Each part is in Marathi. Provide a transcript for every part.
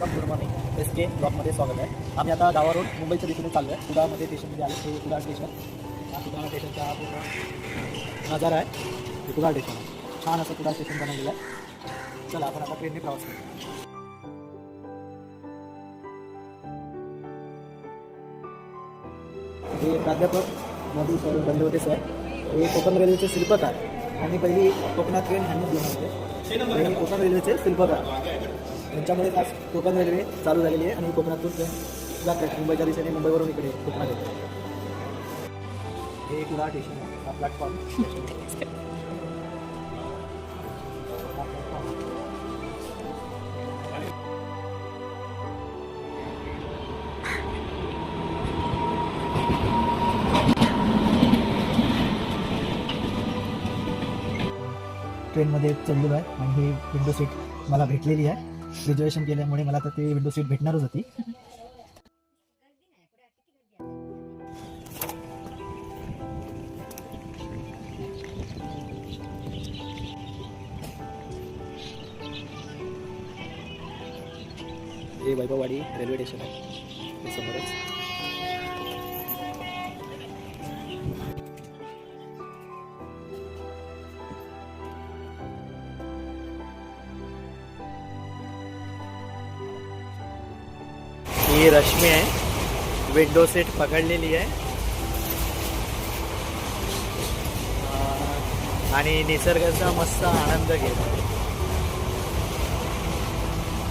गुड मॉर्निंग SK ब्लॉकमध्ये स्वागत आहे. आम्ही आता गावावरून मुंबईच्या दिशेने चाललो आहे. कुडाळमध्ये स्टेशनमध्ये आलो. हे कुडाळ स्टेशन. हा कुडाळ स्टेशनचा हा पूर्ण नजारा आहे. हे कुडाळ स्टेशन आहे. छान असं कुडाळ स्टेशन बनवलेलं आहे. चला आपण आता ट्रेनने प्रवास करू. हे प्राध्यापक मधु सर बनले होते सर. हे कोकण रेल्वेचे शिल्पकार आणि पहिली कोकणात ट्रेन ह्यांनी बनवले. हे कोकण रेल्वेचे शिल्पकार. त्यांच्यामुळे आज कोकण रेल्वे चालू झालेली आहे आणि कोकणातून ट्रेन जाते मुंबईच्या दिशेने मुंबईवरून इकडे कोकणात येते. हे कुडाळ स्टेशन आहे. हा प्लॅटफॉर्म ट्रेनमध्ये चढलेलो आहे आणि ही विंडो सीट मला भेटलेली आहे. ग्रॅज्युएशन केल्यामुळे मला तर ती विंडो सीट भेटणारच होती. हे वैभववाडी रेल्वे स्टेशन आहे समोरच. ही रश्मी आहे. विंडो सीट पकडलेली आहे आणि निसर्गाचा मस्त आनंद घेत आहे.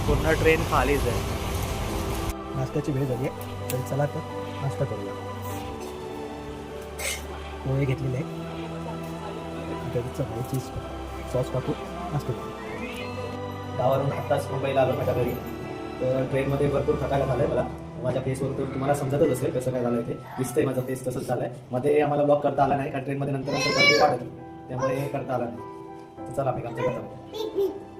पूर्ण ट्रेन खालीच आहे. नाश्त्याची वेळ झाली आहे तर चला तर नाश्ता करूया. पोहे घेतलेले आहे. चीज सॉस टाकू नाश्ता करू. गावावरून आत्ताच मुंबईला आलो माझ्या घरी. तर ट्रेनमध्ये भरपूर थकायला झालं आहे मला. माझ्या फेसवर तर तुम्हाला समजतच असेल कसं काय झालं आहे. ते दिसतंय माझं फेस तसंच झालं आहे. मध्ये आम्हाला ब्लॉक करता आला नाही कारण ट्रेनमध्ये नंतर करते वाढत त्यामुळे हे करता आलं नाही. तर चला आपण आमच्या करता.